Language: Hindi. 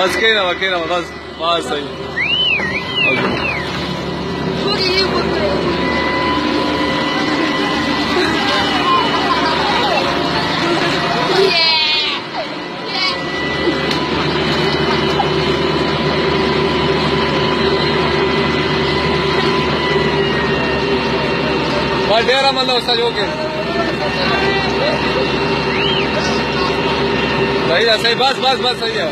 बस के ना बस सही। डेरा मतलब सजो के सही है, सही बस सही है।